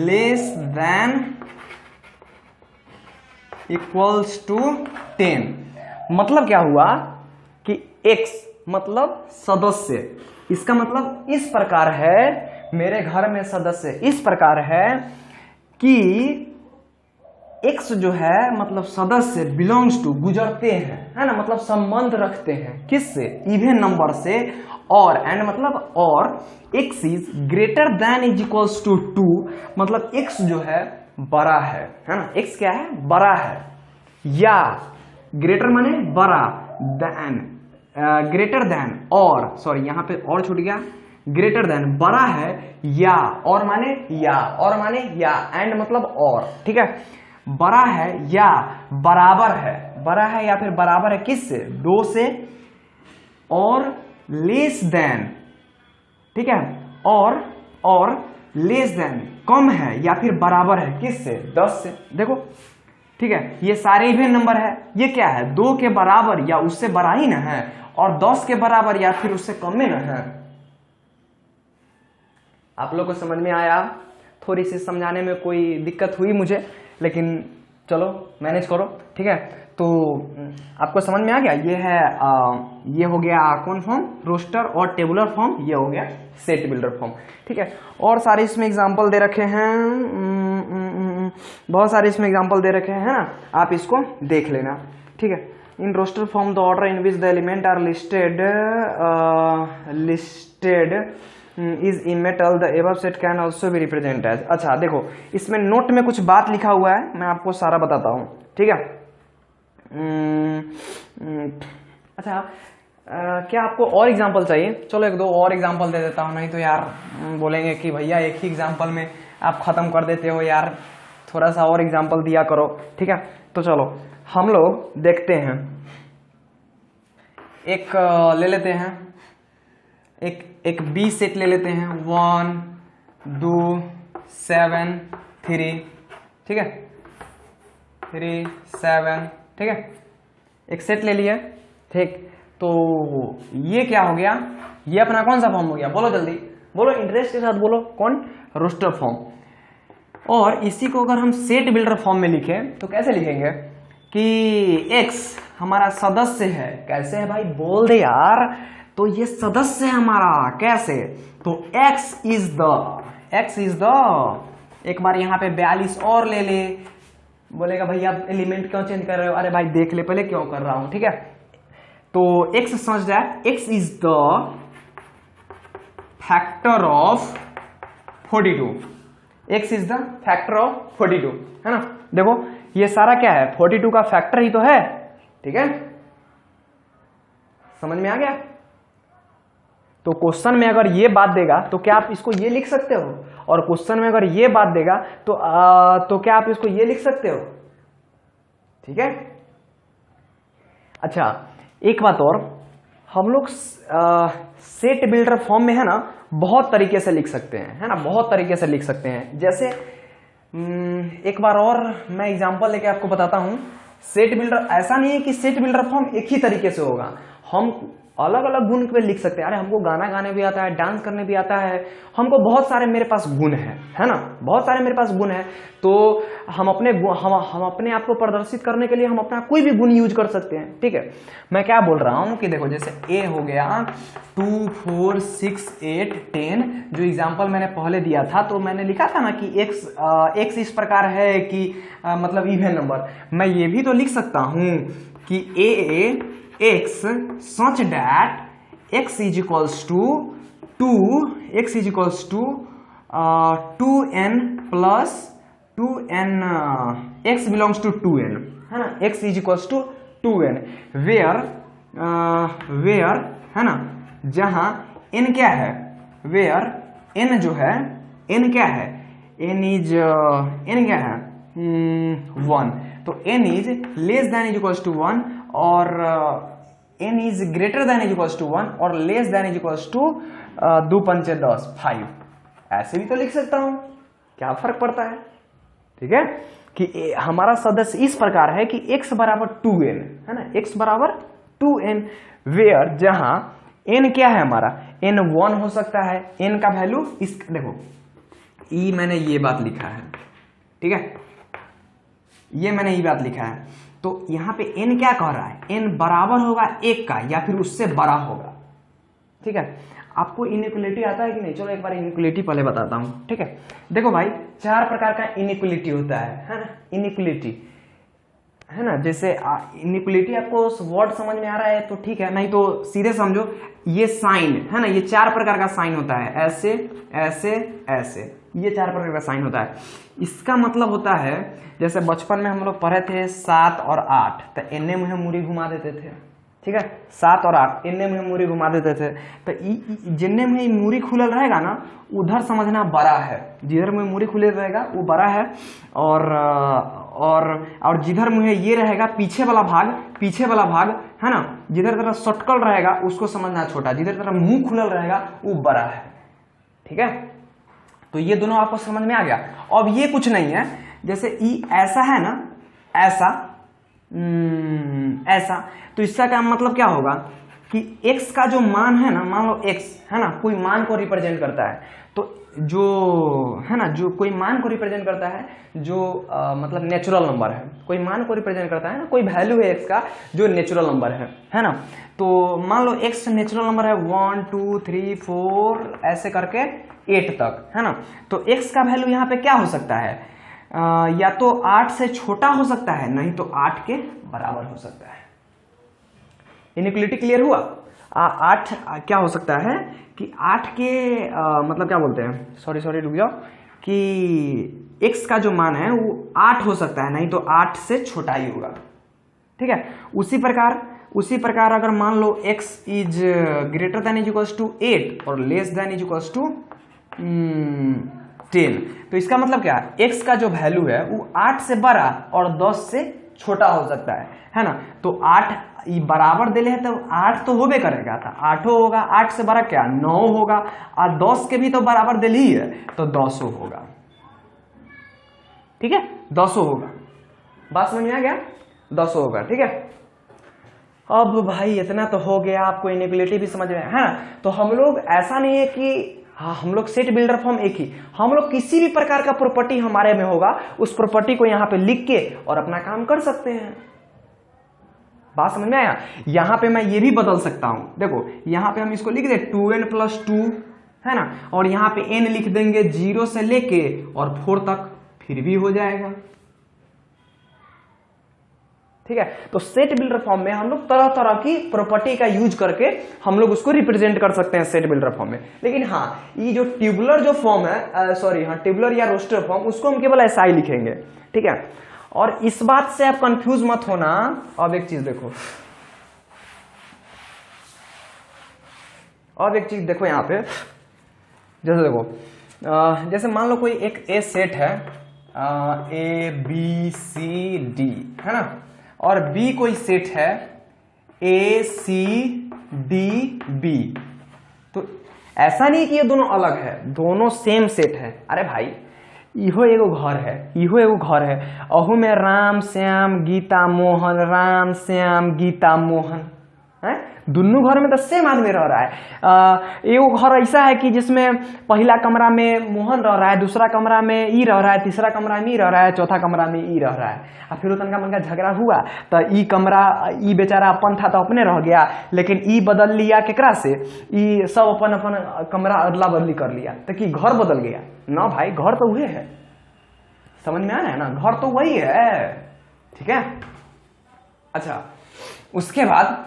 less than equals to 10। मतलब क्या हुआ कि x मतलब सदस्य, इसका मतलब इस प्रकार है, मेरे घर में सदस्य इस प्रकार है कि x जो है मतलब सदस्य बिलोंग्स टू गुजरते हैं, है ना, मतलब संबंध रखते हैं किससे, इवन नंबर से, और एंड मतलब और x is greater than is equals to 2, मतलब x जो है बड़ा है ना, x क्या है बड़ा है, या ग्रेटर माने बड़ा, देन ग्रेटर देन, और सॉरी यहाँ पे और छूट गया, ग्रेटर देन बड़ा है, या और माने या, और माने या, एंड मतलब और, ठीक है, बड़ा है या बराबर है, बड़ा है या फिर बराबर है किससे, 2 से, और लेस देन, ठीक है, और लेस देन कम है या फिर बराबर है किससे, 10 से। देखो ठीक है, ये सारे इवन नंबर है, ये क्या है 2 के बराबर या उससे बड़ा ही ना है, और 10 के बराबर या फिर उससे कम में ना है। आप लोग को समझ में आया? थोड़ी सी समझाने में कोई दिक्कत हुई मुझे, लेकिन चलो मैनेज करो, ठीक है। तो आपको समझ में आ गया, ये है ये हो गया कौन फॉर्म, रोस्टर और टेबुलर फॉर्म, ये हो गया सेट बिल्डर फॉर्म, ठीक है। और सारे इसमें एग्जांपल दे रखे हैं, बहुत सारे इसमें एग्जांपल दे रखे हैं ना, आप इसको देख लेना, ठीक है। In roster form the order in which the element are listed is in metal the above set can also be represent as. अच्छा देखो, इसमें नोट में कुछ बात लिखा हुआ है, मैं आपको सारा बताता हूँ, ठीक है। अच्छा क्या आपको और एग्जांपल चाहिए? चलो 1-2 और एग्जांपल दे देता हूँ, नहीं तो यार बोलेंगे कि भैया एक ही एग्जांपल में आप खत्म कर देते हो यार, थोड़ा सा और एग्जांपल दिया करो, ठीक है। तो चलो हम लोग देखते हैं, एक ले लेते हैं, एक बी सेट ले लेते हैं, 1 2 7 3, ठीक है, 3 7, ठीक है, एक सेट ले लिया, ठीक। तो ये क्या हो गया, ये अपना कौन सा फॉर्म हो गया, बोलो जल्दी बोलो, इंटरेस्ट के साथ बोलो, कौन, रोस्टर फॉर्म। और इसी को अगर हम सेट बिल्डर फॉर्म में लिखें तो कैसे लिखेंगे कि x हमारा सदस्य है, कैसे है भाई बोल दे यार, तो ये सदस्य है हमारा, कैसे, तो x इज द, एक बार यहाँ पे 42 और ले ले, बोलेगा भैया एलिमेंट क्यों चेंज कर रहे हो, अरे भाई देख ले पहले क्यों कर रहा हूं, ठीक है। तो x समझ जाए, x is the factor of 42, x is the factor of 42, है ना। देखो ये सारा क्या है, 42 का फैक्टर ही तो है, ठीक है, समझ में आ गया। तो क्वेश्चन में अगर ये बात देगा तो क्या आप इसको ये लिख सकते हो, और क्वेश्चन में अगर ये बात देगा तो क्या आप इसको ये लिख सकते हो, ठीक है। अच्छा एक बात और, हम लोग सेट बिल्डर फॉर्म में है ना बहुत तरीके से लिख सकते हैं, है ना, बहुत तरीके से लिख सकते हैं। जैसे एक बार और मैं एग्जांपल लेके आपको बताता हूं। सेट बिल्डर ऐसा नहीं है कि सेट बिल्डर फॉर्म एक ही तरीके से होगा, अलग अलग गुण पे लिख सकते हैं। अरे हमको गाना गाने भी आता है, डांस करने भी आता है, हमको बहुत सारे मेरे पास गुण है ना, बहुत सारे मेरे पास गुण है। तो हम अपने आप को प्रदर्शित करने के लिए हम अपना कोई भी गुण यूज कर सकते हैं। ठीक है, मैं क्या बोल रहा हूँ कि देखो जैसे ए हो गया 2 4 6 8 10, जो एग्जाम्पल मैंने पहले दिया था, तो मैंने लिखा था ना कि x इस प्रकार है कि मतलब इवन नंबर। मैं ये भी तो लिख सकता हूँ कि x such that x is equals to 2n plus 2n, x belongs to 2n है ना, x is equals to 2n where है ना, जहां n क्या है, where n जो है, n क्या है, n क्या है 1, तो n is less than is equals to 1 और n is greater than is equals to 1 और less than is equals to 2 पंचे 10 5, ऐसे भी तो लिख सकता हूं, क्या फर्क पड़ता है। ठीक है, कि हमारा सदस्य इस प्रकार है कि x बराबर 2n है ना, x बराबर 2n वेयर जहां n क्या है हमारा, n 1 हो सकता है, n का वैल्यू इस देखो e मैंने ये बात लिखा है, ठीक है, ये मैंने ये बात लिखा है, तो यहां पे n क्या कह रहा है, n बराबर होगा 1 का या फिर उससे बड़ा होगा। ठीक है, आपको इनइक्वलिटी आता है कि नहीं, चलो एक बार इनइक्वलिटी पहले बताता हूं। ठीक है, देखो भाई 4 प्रकार का इनइक्वलिटी होता है ना, इनइक्वलिटी है ना, जैसे इनइक्वलिटी आपको वर्ड समझ में आ रहा है तो ठीक है, नहीं तो सीधे समझो, ये साइन है ना, ये 4 प्रकार का साइन होता है, ऐसे ऐसे ऐसे, ये 4 प्रकार का साइन होता है। इसका मतलब होता है जैसे बचपन में हम लोग पढ़े थे 7 और 8, तो एन्ने मुहे मुड़ी घुमा देते थे। ठीक है, 7 और 8 एन्ने मुहे मुड़ी घुमा देते थे, तो जिन्ने में मुड़ी खुलल रहेगा ना उधर समझना बड़ा है, जिधर मुहे मुड़ी खुले रहेगा वो बड़ा है, और जिधर मुहे ये रहेगा पीछे वाला भाग है ना, जिधर तरह सटकल रहेगा उसको समझना छोटा, जिधर तरह मुंह खुलल रहेगा वो बड़ा है। ठीक है, तो ये दोनों आपको समझ में आ गया। अब ये कुछ नहीं है, जैसे ई ऐसा है ना, ऐसा, तो इसका क्या मतलब क्या होगा कि x का जो मान है ना, मान लो x है ना, कोई मान को रिप्रेजेंट करता है, तो जो है ना, जो कोई मान को रिप्रेजेंट करता है, जो मतलब नेचुरल नंबर है, कोई मान को रिप्रेजेंट करता है ना, कोई वैल्यू है x का जो नेचुरल नंबर है ना, तो मान लो x नेचुरल नंबर है 1 2 3 4 ऐसे करके 8 तक है ना, तो x का वैल्यू यहाँ पे क्या हो सकता है, या तो 8 से छोटा हो सकता है, नहीं तो 8 के बराबर हो सकता है। इनइक्वलिटी क्लियर हुआ। 8 क्या हो सकता है कि 8 के मतलब क्या बोलते हैं, सॉरी रुक जाओ, कि x का जो मान है वो 8 हो सकता है, नहीं तो 8 से छोटा ही होगा। ठीक है, उसी प्रकार अगर मान लो x is greater than is equals to 8 और less than is equals to 10, तो इसका मतलब क्या है, x का जो वैल्यू है वो 8 से बड़ा और 10 से छोटा हो सकता है ना, तो 8 बराबर दिले है तो 8 तो होबे करेगा, तो 8 होगा, 8 से बड़ा क्या 9 होगा, और 10 के भी तो बराबर दिल ही है तो 10 होगा। ठीक है, 10 होगा, बात समझ में आ गया, 10 होगा। ठीक है, अब भाई इतना तो हो गया, आपको इनइक्वलिटी भी समझ में है ना। तो हम लोग ऐसा नहीं है कि हाँ हम लोग सेट बिल्डर फॉर्म एक ही, हम लोग किसी भी प्रकार का प्रॉपर्टी हमारे में होगा उस प्रॉपर्टी को यहाँ पे लिख के और अपना काम कर सकते हैं। बात समझ में आया। यहाँ पे मैं ये भी बदल सकता हूं, देखो यहाँ पे हम इसको लिख दे 2n+2 है ना, और यहाँ पे n लिख देंगे 0 से लेके और 4 तक, फिर भी हो जाएगा। ठीक है, तो सेट बिल्डर फॉर्म में हम लोग तरह तरह की प्रॉपर्टी का यूज करके हम लोग उसको रिप्रेजेंट कर सकते हैं सेट बिल्डर फॉर्म में। लेकिन हाँ, ये जो ट्यूबुलर जो फॉर्म है, ट्यूबुलर या रोस्टर फॉर्म, उसको हम केवल ऐसा ही लिखेंगे। ठीक है, और इस बात से आप कंफ्यूज मत होना। अब एक चीज देखो, यहाँ पे जैसे देखो, जैसे मान लो कोई एक ए सेट है, ABCD है ना, और B कोई सेट है ACDB, तो ऐसा नहीं कि ये दोनों अलग है, दोनों सेम सेट है। अरे भाई इहो एगो घर है, अहू में राम श्याम गीता मोहन, राम श्याम गीता मोहन है, दोनों घर में तो सेम आदमी रह रहा है। एगो घर ऐसा है कि जिसमें पहला कमरा में मोहन रह रहा है, दूसरा कमरा में ई रह रहा है, तीसरा कमरा में ई रह रहा है, चौथा कमरा में ई रह रहा है। और फिर तनका मनका झगड़ा हुआ तो ई कमरा, ई बेचारा अपन था तो अपने रह गया, लेकिन ई बदल लिया केकरा से, ई सब अपन अपन कमरा अदला बदली कर लिया, तो कि घर बदल गया ना भाई, घर तो वही है। समझ में आ रहा है ना, घर तो वही है, ठीक है। अच्छा, उसके बाद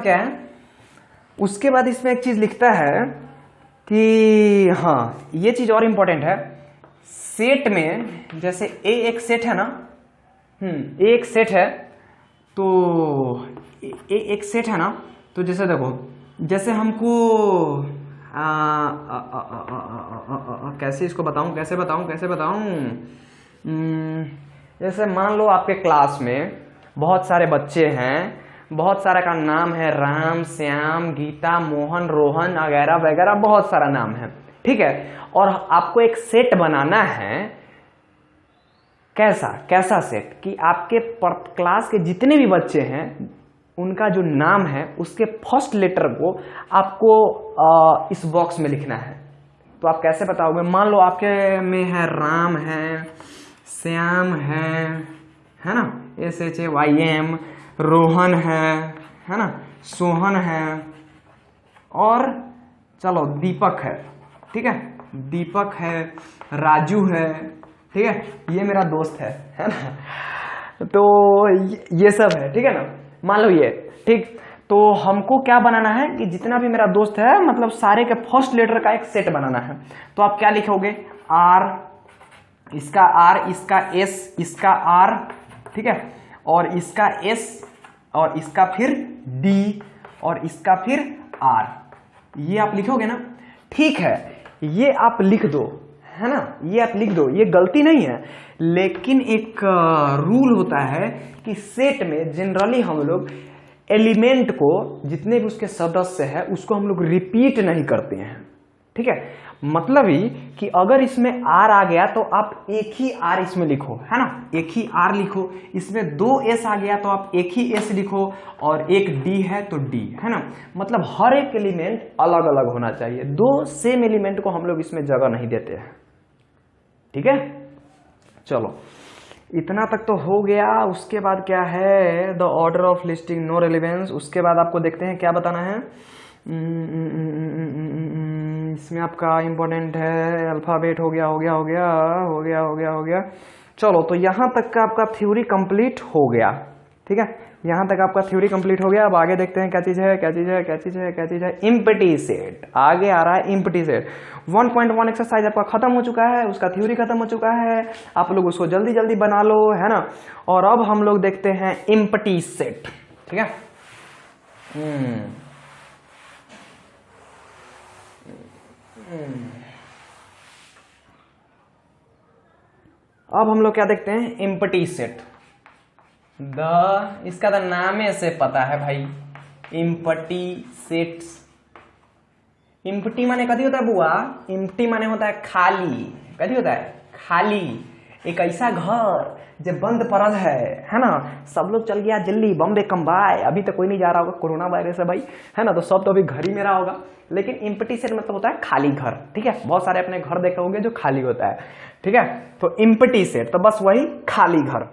क्या है, उसके बाद इसमें एक चीज लिखता है कि हाँ ये चीज और इंपॉर्टेंट है, सेट में जैसे ए एक सेट है ना, ए एक सेट है, तो ए एक सेट है ना, तो जैसे देखो, जैसे हमको कैसे इसको बताऊं, कैसे बताऊं, जैसे मान लो आपके क्लास में बहुत सारे बच्चे हैं, बहुत सारा का नाम है राम, श्याम, गीता, मोहन, रोहन वगैरह वगैरह, बहुत सारा नाम है, ठीक है। और आपको एक सेट बनाना है, कैसा सेट कि आपके क्लास के जितने भी बच्चे हैं उनका जो नाम है उसके फर्स्ट लेटर को आपको इस बॉक्स में लिखना है। तो आप कैसे बताओगे, मान लो आपके में है राम है, श्याम है ना, SHAYM, रोहन है ना, सोहन है, और चलो दीपक है, ठीक है, दीपक है, राजू है, ठीक है, ये मेरा दोस्त है ना, तो ये सब है, ठीक है ना, मान लो ये, ठीक। तो हमको क्या बनाना है कि जितना भी मेरा दोस्त है, मतलब सारे के फर्स्ट लेटर का एक सेट बनाना है। तो आप क्या लिखोगे, R, इसका R, इसका S, इसका R, ठीक है, और इसका S, और इसका फिर D, और इसका फिर R, ये आप लिखोगे ना, ठीक है। ये आप लिख दो, है ना, ये आप लिख दो, ये गलती नहीं है, लेकिन एक रूल होता है कि सेट में जनरली हम लोग एलिमेंट को, जितने भी उसके सदस्य हैं, उसको हम लोग रिपीट नहीं करते हैं, ठीक है। मतलब ही कि अगर इसमें R आ गया तो आप एक ही R इसमें लिखो, है ना, एक ही R लिखो। इसमें 2 S आ गया तो आप एक ही S लिखो, और एक D है तो D, है ना। मतलब हर एक एलिमेंट अलग अलग होना चाहिए, 2 सेम एलिमेंट को हम लोग इसमें जगह नहीं देते हैं, ठीक है। चलो इतना तक तो हो गया। उसके बाद क्या है, the order of listing no relevance. उसके बाद आपको देखते हैं क्या बताना है, इसमें आपका इंपॉर्टेंट है अल्फाबेट, हो गया। चलो तो यहाँ तक का आपका थ्योरी कंप्लीट हो गया, ठीक है, यहाँ तक आपका थ्योरी कंप्लीट हो गया। अब आगे देखते हैं क्या चीज है, एम्प्टी सेट। आगे आ रहा है एम्प्टी सेट। 1.1 एक्सरसाइज आपका खत्म हो चुका है, उसका थ्योरी खत्म हो चुका है, आप लोग उसको जल्दी जल्दी बना लो, है ना। और अब हम लोग देखते हैं एम्प्टी सेट, ठीक है। अब हम लोग क्या देखते हैं, एम्प्टी सेट। इसका तो नाम से पता है भाई, एम्प्टी सेट्स। एम्प्टी माने कथी होता है बुआ, एम्प्टी माने होता है खाली। कथी होता है, खाली। एक ऐसा घर जो बंद पड़ल है ना, सब लोग चल गया दिल्ली, बॉम्बे, कंबाई, अभी तो कोई नहीं जा रहा होगा, कोरोना वायरस है भाई, है ना, तो सब तो अभी घर ही में रहा होगा। लेकिन एम्प्टी सेट मतलब होता है खाली घर, ठीक है। बहुत सारे अपने घर देखे होंगे जो खाली होता है, ठीक है। तो एम्प्टी सेट तो बस वही खाली घर,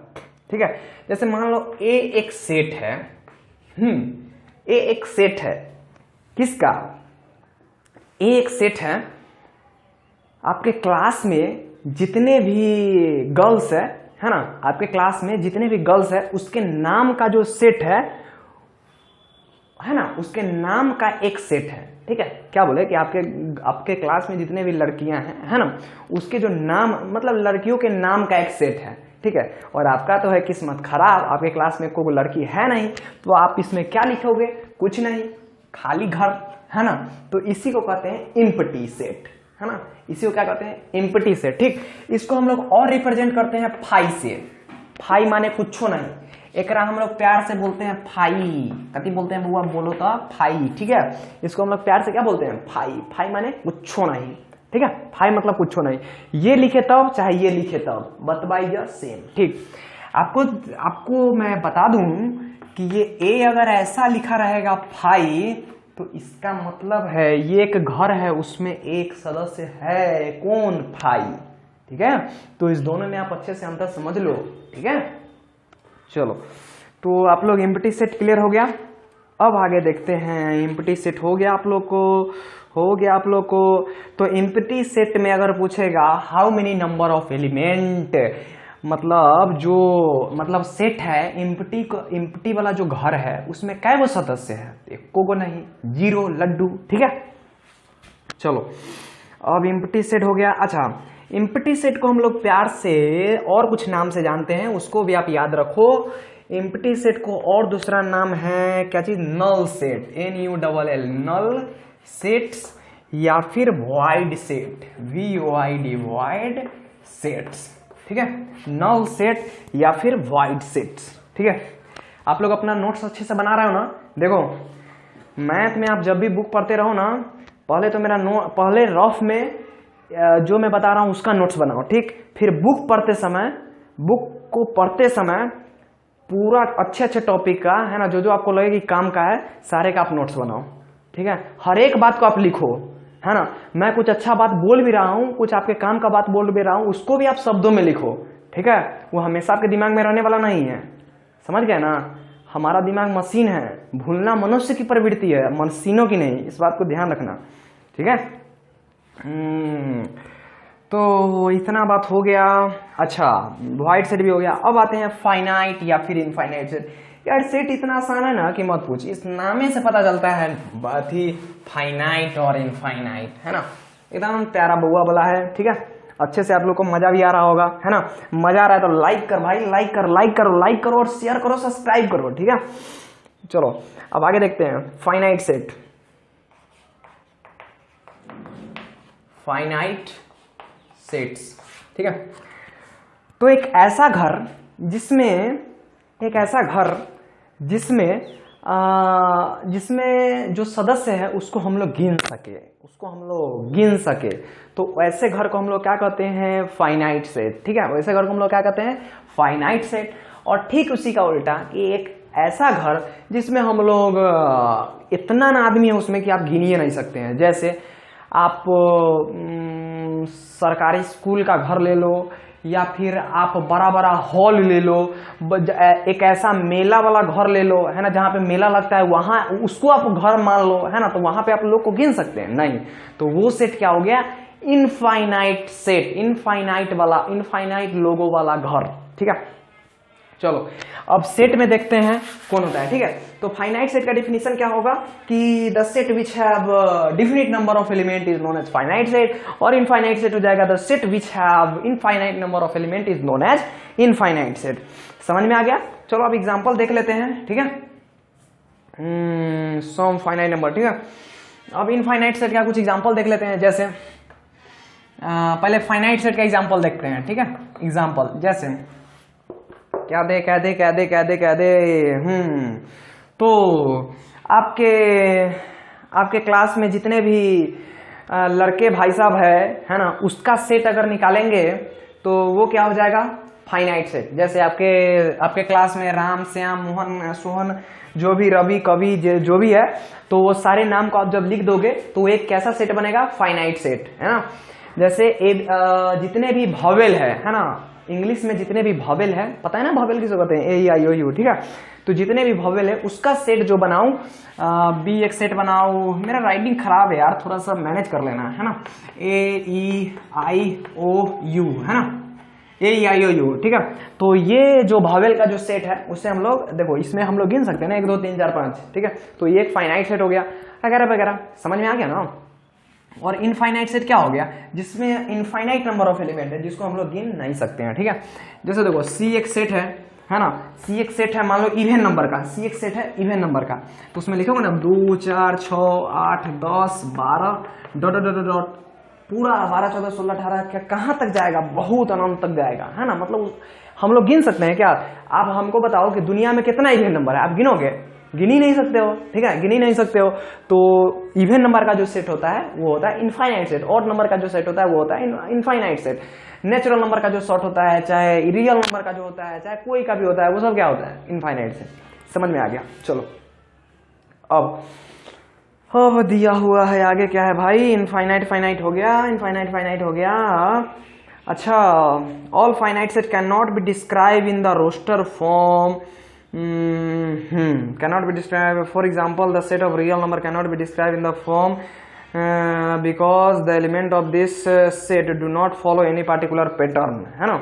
ठीक है। जैसे मान लो ए एक सेट है, ए एक सेट है किसका, ए एक सेट है आपके क्लास में जितने भी गर्ल्स है ना, आपके क्लास में जितने भी गर्ल्स है उसके नाम का जो सेट है ना, उसके नाम का एक सेट है, ठीक है। क्या बोले कि आपके क्लास में जितने भी लड़कियां हैं, है ना, उसके जो नाम, मतलब लड़कियों के नाम का एक सेट है, ठीक है। और आपका तो है किस्मत खराब, आपके क्लास में कोई लड़की है नहीं, तो आप इसमें क्या लिखोगे, कुछ नहीं, खाली घर, है ना। तो इसी को कहते हैं एम्प्टी सेट, है ना, इसी को क्या कहते हैं, एम्प्टी सेट, ठीक। इसको हम लोग और रिप्रेजेंट करते हैं फाई से। फाई माने कुछ नहीं, एक हम लोग प्यार से बोलते हैं फाई। कति बोलते हैं बुआ, बोलो तो फाई, ठीक है। इसको हम लोग प्यार से क्या बोलते हैं, फाई। फाई माने कुछ नहीं, ठीक है, फाई मतलब कुछ नहीं। ये लिखे तब चाहे ये लिखे तब, बतवाइए सेम, ठीक। आपको मैं बता दूं कि ये ए अगर ऐसा लिखा रहेगा फाई, तो इसका मतलब है ये एक घर है, उसमें एक सदस्य है, कौन? फाई। ठीक है, तो इस दोनों में आप अच्छे से अंतर समझ लो। ठीक है, चलो, तो आप लोग एम्प्टी सेट क्लियर हो गया। अब आगे देखते हैं। एम्प्टी सेट हो गया आप लोग को, हो गया आप लोग को। तो एम्प्टी सेट में अगर पूछेगा how many number of element, मतलब जो मतलब सेट है एम्प्टी वाला जो घर है उसमें कै गो सदस्य है? एको गो नहीं, 0 लड्डू। ठीक है, चलो अब एम्प्टी सेट हो गया। अच्छा, एम्प्टी सेट को हम लोग प्यार से और कुछ नाम से जानते हैं, उसको भी आप याद रखो। एम्प्टी सेट को और दूसरा नाम है क्या चीज? नल सेट, NULL, नल सेट्स या फिर void set, VOID, void sets. ठीक है, नल सेट या फिर वॉइड सेट्स। ठीक है, आप लोग अपना नोट्स अच्छे से बना रहे हो ना? देखो, मैथ में आप जब भी बुक पढ़ते रहो ना, पहले तो मेरा पहले रफ में जो मैं बता रहा हूं उसका नोट्स बनाओ। ठीक, फिर बुक को पढ़ते समय पूरा अच्छे टॉपिक का है ना, जो आपको लगे कि काम का है, सारे का आप नोट्स बनाओ। ठीक है, हर एक बात को आप लिखो, है ना। मैं कुछ अच्छा बात बोल भी रहा हूं, कुछ आपके काम का बात बोल भी रहा हूं, उसको भी आप शब्दों में लिखो। ठीक है, वो हमेशा आपके दिमाग में रहने वाला नहीं है, समझ गए ना। हमारा दिमाग मशीन है, भूलना मनुष्य की प्रवृत्ति है, मशीनों की नहीं, इस बात को ध्यान रखना। ठीक है, तो इतना बात हो गया। अच्छा, वॉइड सेट भी हो गया। अब आते हैं फाइनाइट या फिर इनफाइनाइट सेट। यार सेट इतना आसान है ना कि मत पूछ, इस नामे से पता चलता है बात ही फाइनाइट और इनफाइनाइट, है ना। एकदम प्यारा बउआ वाला है। ठीक है, अच्छे से आप लोग को मजा भी आ रहा होगा, है ना। मजा आ रहा है तो लाइक कर भाई, लाइक करो और शेयर करो, सब्सक्राइब करो। ठीक है, चलो अब आगे देखते हैं फाइनाइट सेट। फाइनाइट सेट्स, ठीक है, तो एक ऐसा घर जिसमें जो सदस्य है उसको हम लोग गिन सके, तो वैसे घर को हम लोग क्या कहते हैं? Finite set. ठीक है, वैसे घर को हम लोग क्या कहते हैं? Finite set. और ठीक उसी का उल्टा कि एक ऐसा घर जिसमें हम लोग इतना ना आदमी है उसमें कि आप गिन ही नहीं सकते हैं। जैसे आप सरकारी स्कूल का घर ले लो, या फिर आप बड़ा हॉल ले लो, एक ऐसा मेला वाला घर ले लो, है ना, जहाँ पे मेला लगता है, वहां उसको आप घर मान लो, है ना, तो वहां पे आप लोग को गिन सकते हैं? नहीं। तो वो सेट क्या हो गया? इनफाइनाइट सेट, इनफाइनाइट लोगो वाला घर। ठीक है, चलो अब सेट में देखते हैं कौन होता है। ठीक है, तो फाइनाइट सेट का डेफिनेशन क्या होगा कि the set which have definite number of element is known as finite set, और इनफाइनाइट सेट हो जाएगा the set which have infinite number of element is known as infinite set. समझ में आ गया? चलो अब एग्जांपल देख लेते हैं। ठीक है, सम फाइनाइट नंबर। ठीक है, अब इनफाइनाइट सेट का कुछ एग्जांपल देख लेते हैं। जैसे पहले फाइनाइट सेट का एग्जांपल देखते हैं। ठीक है, एग्जांपल जैसे क्या दे तो आपके क्लास में जितने भी लड़के भाई साहब है ना, उसका सेट अगर निकालेंगे तो वो क्या हो जाएगा? Finite set. जैसे आपके क्लास में राम, श्याम, मोहन, सोहन, जो भी रवि, कवि, जो भी है, तो वो सारे नाम को आप जब लिख दोगे तो एक कैसा सेट बनेगा? फाइनाइट सेट, है ना। जैसे जितने भी वॉवेल है ना, इंग्लिश में जितने भी वॉवेल है, पता है ना वॉवेल किसको कहते हैं? A-E-I-O-U। ठीक है, तो जितने भी वॉवेल है उसका सेट जो बनाऊं, भी एक सेट बनाओ। मेरा राइटिंग खराब है यार, थोड़ा सा मैनेज कर लेना, है ना। A-E-I-O-U, है ना, A-E-I-O-U। ठीक है, तो ये जो वॉवेल का जो सेट है उससे हम लोग देखो, इसमें हम लोग गिन सकते हैं ना, 1 2 3 4 5। ठीक है, तो ये एक फाइनाइट सेट हो गया, वगैरह वगैरह। समझ में आ गया ना। और इनफाइनाइट सेट क्या हो गया? जिसमें इनफाइनाइट नंबर ऑफ एलिमेंट है, जिसको हम लोग गिन नहीं सकते हैं। ठीक है, जैसे देखो C एक सेट है ना, C एक सेट है, मान लो इवन नंबर का, C एक सेट है इवन नंबर का, तो उसमें लिखोगे ना 2 4 6 8 10 12 डॉट डॉट डॉट डॉट, पूरा 12 14 16 18 कहाँ तक जाएगा? बहुत अनंत तक जाएगा, है ना। मतलब हम लोग गिन सकते हैं क्या? आप हमको बताओ कि दुनिया में कितना इवन नंबर है, आप गिनोगे? गिन ही नहीं सकते हो। ठीक है, गिन ही नहीं सकते हो। तो इवन नंबर का जो सेट होता है वो होता है इनफाइनाइट सेट, ऑड नंबर का जो सेट होता है वो होता है इनफाइनाइट सेट। नेचुरल नंबर का जो सेट होता है, चाहे रियल नंबर का जो होता है, चाहे कोई का भी होता है, वो सब क्या होता है? Infinite set. समझ में आ गया। चलो अब दिया हुआ है आगे क्या है भाई, इनफाइनाइट फाइनाइट हो गया, इनफाइनाइट फाइनाइट हो गया। अच्छा, all finite set can not be describe in the roster form, cannot be described. For example, the set of real number cannot be described in the form because the element of this set do not follow any particular pattern, है ना।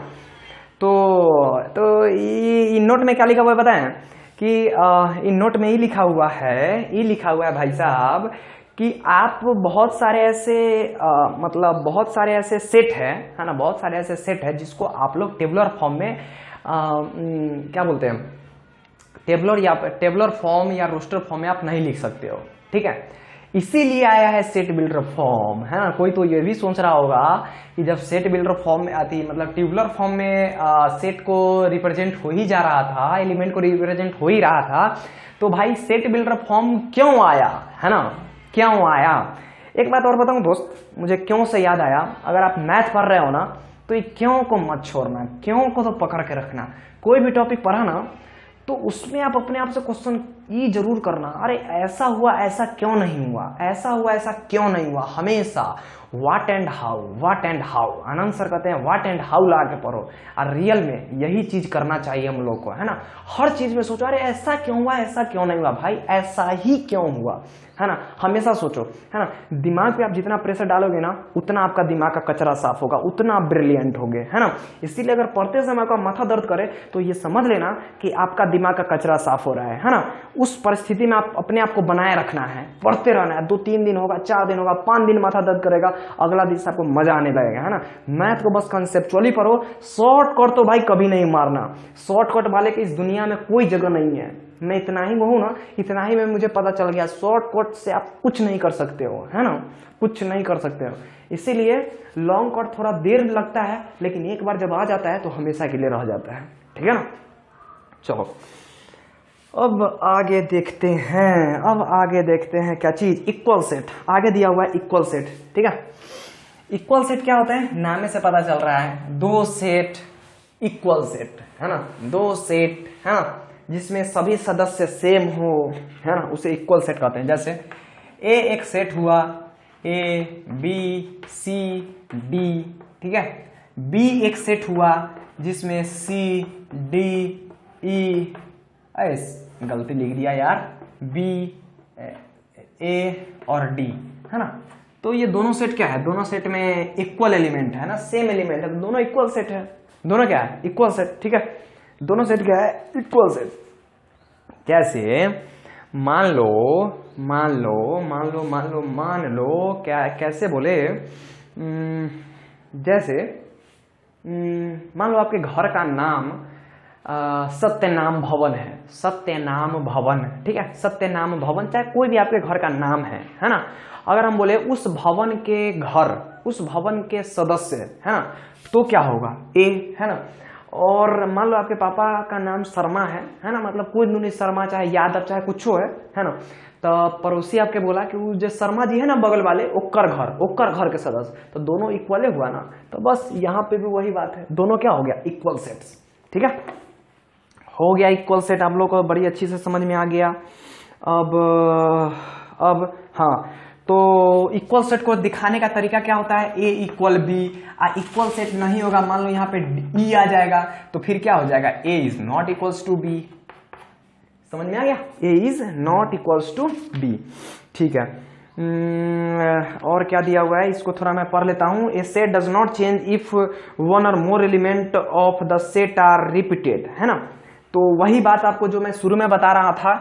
तो in note में क्या लिखा हुआ है पता है कि इन नोट में ये लिखा हुआ है भाई साहब कि आप बहुत सारे ऐसे मतलब बहुत सारे ऐसे सेट है ना, बहुत सारे ऐसे सेट है जिसको आप लोग टेबुलर फॉर्म में क्या बोलते हैं, टेबुलर फॉर्म या रोस्टर फॉर्म में आप नहीं लिख सकते हो, ठीक है। इसीलिए आया है सेट बिल्डर फॉर्म, है ना। कोई तो ये भी सोच रहा होगा कि जब सेट बिल्डर फॉर्म में आती, मतलब टेबुलर फॉर्म में सेट को रिप्रेजेंट हो ही जा रहा था, एलिमेंट को रिप्रेजेंट हो ही रहा था, तो भाई सेट बिल्डर फॉर्म क्यों आया, है ना, क्यों आया। एक बात और बताऊं दोस्त, मुझे क्यों से याद आया, अगर आप मैथ पढ़ रहे हो ना तो ये क्यों को मत छोड़ना, क्यों को तो पकड़ के रखना। कोई भी टॉपिक पढ़ा ना तो उसमें आप अपने आप से क्वेश्चन ये जरूर करना, अरे ऐसा हुआ ऐसा क्यों नहीं हुआ, ऐसा हुआ ऐसा क्यों नहीं हुआ। हमेशा what and how, what and how, Anand sir कहते हैं व्हाट एंड हाउ ला के पढ़ो। और रियल में यही चीज करना चाहिए हम लोग को, है ना। हर चीज में सोचो अरे ऐसा क्यों हुआ, ऐसा क्यों नहीं हुआ, भाई ऐसा ही क्यों हुआ, है ना। हमेशा सोचो, है ना। दिमाग पे आप जितना प्रेशर डालोगे ना उतना आपका दिमाग का कचरा साफ होगा, उतना आप ब्रिलियंट होगे, है ना। इसीलिए अगर पढ़ते समय आपका माथा दर्द करे तो ये समझ लेना कि आपका दिमाग का कचरा साफ हो रहा है ना। उस परिस्थिति में आप अपने आप को बनाए रखना है, पढ़ते रहना है। 2-3 दिन होगा, 4 दिन होगा, 5 दिन माथा दर्द करेगा, अगला दिन से आपको मजा आने लगेगा, है ना। मैथ को बस कंसेप्चुअली पढ़ो, शॉर्टकट तो भाई कभी नहीं मारना। शॉर्टकट वाले की इस दुनिया में कोई जगह नहीं है। मैं इतना ही कहूँ ना, इतना ही में मुझे पता चल गया, शॉर्टकट से आप कुछ नहीं कर सकते हो, है ना, कुछ नहीं कर सकते हो। इसीलिए लॉन्ग कट थोड़ा देर लगता है, लेकिन एक बार जब आ जाता है तो हमेशा के लिए रह जाता है, ठीक है ना। चलो अब आगे देखते हैं क्या चीज, इक्वल सेट। आगे दिया हुआ है इक्वल सेट, ठीक है। इक्वल सेट क्या होता है, नाम से पता चल रहा है, दो सेट इक्वल सेट, है ना। दो सेट, है ना, जिसमें सभी सदस्य सेम हो, है ना, उसे इक्वल सेट कहते हैं। जैसे ए एक सेट हुआ, ए बी सी डी, ठीक है। बी एक सेट हुआ जिसमें सी डी ई, गलती लिख दिया यार, बी ए और डी, है ना। तो ये दोनों सेट क्या है, दोनों सेट में इक्वल एलिमेंट है ना, सेम एलिमेंट है, दोनों इक्वल सेट है। दोनों क्या है, इक्वल सेट, ठीक है। दोनों सेट क्या है, इक्वल सेट। कैसे, मान लो क्या, कैसे बोले, जैसे मान लो आपके घर का नाम सत्यनाम भवन है, सत्यनाम भवन, ठीक है। सत्यनाम भवन, चाहे कोई भी आपके घर का नाम है ना। अगर हम बोले उस भवन के घर, उस भवन के सदस्य, है ना, तो क्या होगा, ए, है ना। और मान लो आपके पापा का नाम शर्मा है ना, मतलब कोई नहीं, शर्मा चाहे यादव चाहे कुछ है ना। तो पड़ोसी आपके बोला कि वो जो शर्मा जी है ना बगल वाले, ओकर घर के सदस्य, तो दोनों इक्वल हुआ ना। तो बस यहाँ पे भी वही बात है, दोनों क्या हो गया, इक्वल सेट्स, ठीक है। हो गया इक्वल सेट, आप लोग को बड़ी अच्छी से समझ में आ गया। अब हाँ, तो इक्वल सेट को दिखाने का तरीका क्या होता है, ए इक्वल बी। इक्वल सेट नहीं होगा, मान लो यहाँ पे ई आ जाएगा, तो फिर क्या हो जाएगा, A is not equals to B. समझ में आ गया, A is not equals to B, ठीक है। और क्या दिया हुआ है, इसको थोड़ा मैं पढ़ लेता हूं। A set does not change if one or more element of the set are repeated, है ना। तो वही बात आपको जो मैं शुरू में बता रहा था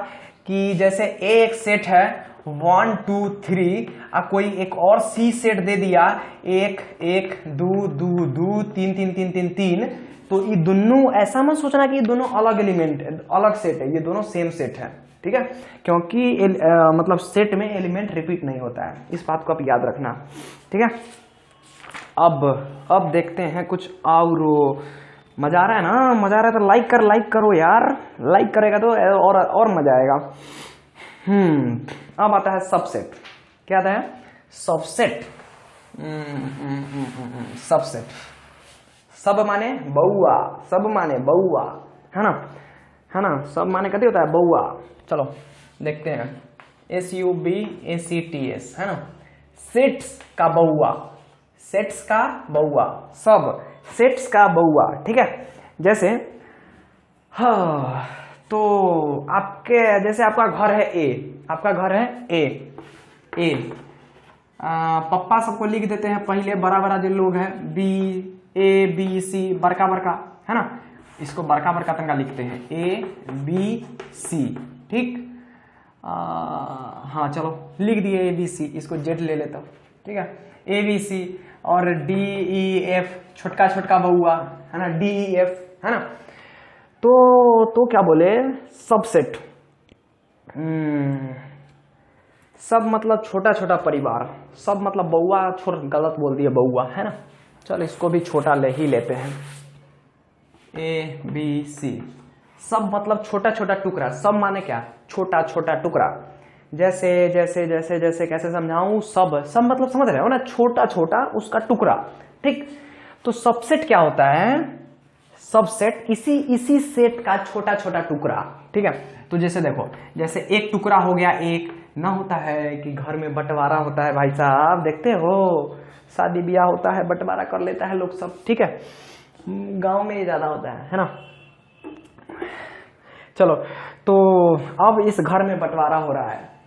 कि जैसे ए एक सेट है 1 2 3, कोई एक और सी सेट दे दिया 1 1 2 2 2 3 3 3 3 3, तो ये दोनों ऐसा मत सोचना कि ये दोनों अलग एलिमेंट अलग सेट है, ये दोनों सेम सेट है, ठीक है। क्योंकि मतलब सेट में एलिमेंट रिपीट नहीं होता है, इस बात को आप याद रखना, ठीक है। अब देखते हैं कुछ और। मजा आ रहा है ना, मजा आ रहा है तो लाइक करो यार, लाइक करेगा तो और मजा आएगा। अब आता है सबसेट। क्या आता है, सबसेट। सबसेट, सब माने बउआ, सब माने बउआ, है ना। है ना, सब माने कथी होता है, बउआ। चलो देखते हैं, SUBACTS है ना, सेट्स का बउआ, सेट्स का बउआ, सब सेट्स का बउआ, ठीक है। जैसे हाँ, तो आपके जैसे आपका घर है ए, आपका घर है ए, पप्पा सबको लिख देते हैं पहले, बड़ा बड़ा जो लोग हैं BABC, बड़का बड़का है ना, इसको बड़का बड़का तंगा लिखते हैं ABC, ठीक। हाँ चलो लिख दिए ABC, इसको Z ले लेता हूँ, ठीक है, ABC। और DEF छोटका छोटका बउआ है ना, DEF है ना। तो क्या बोले, सबसेट, सब मतलब छोटा छोटा परिवार, सब मतलब बउआ, गलत बोल दिए बउआ है ना। चल इसको भी छोटा ले ही लेते हैं, ABC, सब मतलब छोटा छोटा टुकड़ा, सब माने क्या, छोटा छोटा टुकड़ा। जैसे जैसे जैसे जैसे कैसे समझाऊं, सब मतलब समझ रहे हो ना, छोटा छोटा उसका टुकड़ा, ठीक। तो सबसेट क्या होता है, सबसेट इसी सेट का छोटा छोटा टुकड़ा, ठीक है। तो जैसे देखो, जैसे एक टुकड़ा हो गया, एक ना होता है कि घर में बंटवारा होता है, भाई साहब देखते हो, शादी ब्याह होता है बंटवारा कर लेता है लोग सब, ठीक है, गांव में ये ज्यादा होता है ना। चलो, तो अब इस घर में बंटवारा हो रहा है,